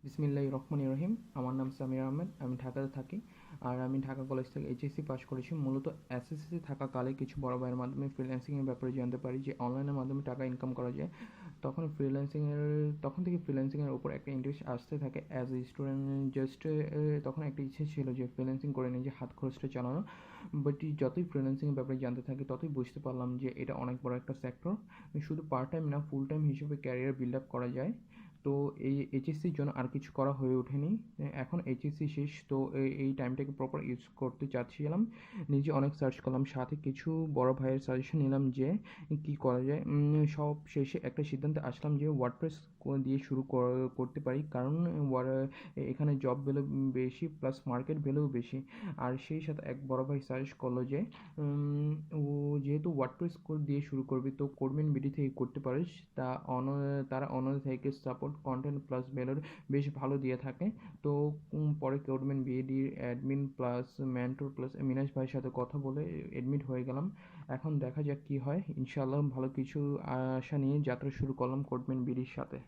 বিসমিল্লাহির রহমানির রহিম। আমার নাম সামির আহমেদ। আমি ঢাকাতে থাকি। আর আমি ঢাকা কলেজ থেকে এইচএসসি পাস করেছি। মূলত এসএসসি থাকাকালে কিছু বড় ভাইয়ের মাধ্যমে ফ্রিল্যান্সিংয়ের ব্যাপারে জানতে পারি যে অনলাইনের মাধ্যমে টাকা ইনকাম করা যায়। তখন থেকে ফ্রিল্যান্সিংয়ের উপর একটা ইন্টারেস্ট আসতে থাকে। অ্যাজ এ স্টুডেন্ট জাস্ট তখন একটা ইচ্ছে ছিল যে ফ্রিল্যান্সিং করে নিজে হাত খরচটা চালানো। বাট যতই ফ্রিল্যান্সিংয়ের ব্যাপারে জানতে থাকি ততই বুঝতে পারলাম যে এটা অনেক বড় একটা সেক্টর। শুধু পার্ট টাইম না, ফুল টাইম হিসেবে ক্যারিয়ার বিল্ড আপ করা যায়। তো এই এইচএসসির জন্য আর কিছু করা হয়ে ওঠেনি। এখন এইচএসসি শেষ, তো এই টাইমটাকে প্রপার ইউজ করতে চাচ্ছিলাম। নিজে অনেক সার্চ করলাম, সাথে কিছু বড় ভাইয়ের সাজেশন নিলাম যে কি করা যায়। সব শেষে একটা সিদ্ধান্তে আসলাম যে ওয়ার্ডপ্রেস দিয়ে শুরু করতে পারি, কারণ এখানে জব ভ্যালু বেশি, প্লাস মার্কেট ভ্যালুও বেশি। আর সেই সাথে এক বড় ভাই সাজেস্ট করলো যে ও যেহেতু ওয়ার্ডপ্রেস দিয়ে শুরু করবি তো কোডম্যানবিডি থেকে করতে পারিস। তারা অনলাইন থেকে সাপোর্ট, কন্টেন্ট প্লাস ভ্যালুর বেশ ভালো দিয়ে থাকে। তো পরে কোডম্যানবিডির অ্যাডমিন প্লাস মেন্টর প্লাস মিনাজ ভাইয়ের সাথে কথা বলে অ্যাডমিট হয়ে গেলাম। এখন দেখা যাক কী হয়। ইনশাআল্লাহ ভালো কিছু আশা নিয়ে যাত্রা শুরু করলাম কোডম্যানবিডির সাথে।